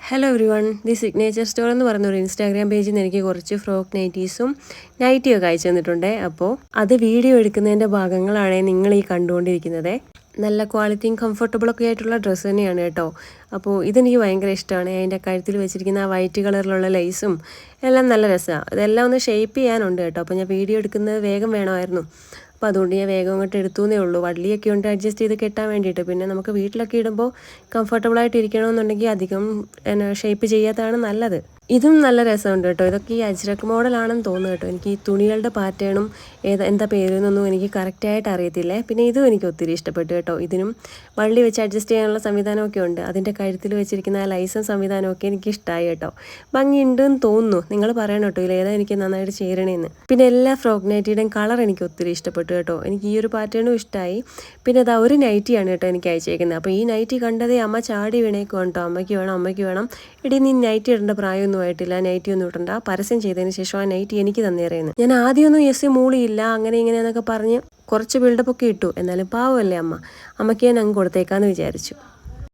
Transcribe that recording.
Hello every one, the signature store എന്ന് പറഞ്ഞൊരു Instagram പേജിൽ നിന്ന് എനിക്ക് കുറച്ച് ഫ്രോക്ക് നൈറ്റീസും നൈറ്റിയൊക്കെ അയച്ചു തന്നിട്ടുണ്ട്. അപ്പോൾ അത് വീഡിയോ എടുക്കുന്നതിൻ്റെ ഭാഗങ്ങളാണ് നിങ്ങൾ ഈ കണ്ടുകൊണ്ടിരിക്കുന്നത്. നല്ല ക്വാളിറ്റിയും കംഫർട്ടബിളൊക്കെ ആയിട്ടുള്ള ഡ്രസ്സ് തന്നെയാണ് കേട്ടോ. അപ്പോൾ ഇതെനിക്ക് ഭയങ്കര ഇഷ്ടമാണ്. അതിൻ്റെ കഴുത്തിൽ വെച്ചിരിക്കുന്ന ആ വൈറ്റ് കളറിലുള്ള ലൈസും എല്ലാം നല്ല രസമാണ്. ഇതെല്ലാം ഒന്ന് ഷേപ്പ് ചെയ്യാനുണ്ട് കേട്ടോ. അപ്പോൾ ഞാൻ വീഡിയോ എടുക്കുന്നത് വേഗം വേണമായിരുന്നു. അപ്പോൾ അതുകൊണ്ട് ഞാൻ വേഗം അങ്ങോട്ട് എടുത്തുവെന്നേ ഉള്ളൂ. വള്ളിയൊക്കെ ഉണ്ട് അഡ്ജസ്റ്റ് ചെയ്ത് കെട്ടാൻ വേണ്ടിയിട്ട്. പിന്നെ നമുക്ക് വീട്ടിലൊക്കെ ഇടുമ്പോൾ കംഫർട്ടബിളായിട്ട് ഇരിക്കണമെന്നുണ്ടെങ്കിൽ അധികം ഷേപ്പ് ചെയ്യാത്തതാണ് നല്ലത്. ഇതും നല്ല രസമുണ്ട് കേട്ടോ. ഇതൊക്കെ ഈ അജ്രക് മോഡലാണെന്ന് തോന്നുന്നു കേട്ടോ. എനിക്ക് ഈ തുണികളുടെ പാറ്റേണും എന്താ പേരെന്നൊന്നും എനിക്ക് കറക്റ്റായിട്ട് അറിയത്തില്ലേ. പിന്നെ ഇതും എനിക്ക് ഒത്തിരി ഇഷ്ടപ്പെട്ടു കേട്ടോ. ഇതിനും വള്ളി വെച്ച് അഡ്ജസ്റ്റ് ചെയ്യാനുള്ള സംവിധാനമൊക്കെ ഉണ്ട്. അതിൻ്റെ കഴുത്തിൽ വെച്ചിരിക്കുന്ന ആ ലൈസൻസ് സംവിധാനമൊക്കെ എനിക്ക് ഇഷ്ടമായി കേട്ടോ. ഭംഗിയുണ്ടെന്ന് തോന്നുന്നു. നിങ്ങൾ പറയണം കേട്ടോ ഇതിലേതാ എനിക്ക് നന്നായിട്ട് ചേരണേന്ന്. പിന്നെ എല്ലാ ഫ്രോക്ക് നൈറ്റിയുടെയും കളർ എനിക്ക് ഒത്തിരി ഇഷ്ടപ്പെട്ടു കേട്ടോ. എനിക്ക് ഈ ഒരു പാറ്റേണും ഇഷ്ടമായി. പിന്നെ അതാ ഒരു നൈറ്റിയാണ് കേട്ടോ എനിക്ക് അയച്ചേക്കുന്നത്. അപ്പോൾ ഈ നൈറ്റി കണ്ടതേ അമ്മ ചാടി വീണേക്കും കേട്ടോ. അമ്മയ്ക്ക് വേണം ഇടി നീ നൈറ്റി ഇടേണ്ട പ്രായമൊന്നും ആയിട്ടില്ല, നൈറ്റി ഒന്നും ഇടണ്ട, പരസ്യം ചെയ്തതിന് ശേഷം ആ നൈറ്റി എനിക്ക് തന്നേറേന്ന്. ഞാൻ ആദ്യമൊന്നും മൂളിയില്ല, അങ്ങനെ ഇങ്ങനെയെന്നൊക്കെ പറഞ്ഞ് കുറച്ച് ബിൽഡപ്പൊക്കെ ഇട്ടു. എന്നാലും പാവമല്ലേ അമ്മയ്ക്ക് ഞാൻ അങ്ങ് കൊടുത്തേക്കാന്ന് വിചാരിച്ചു.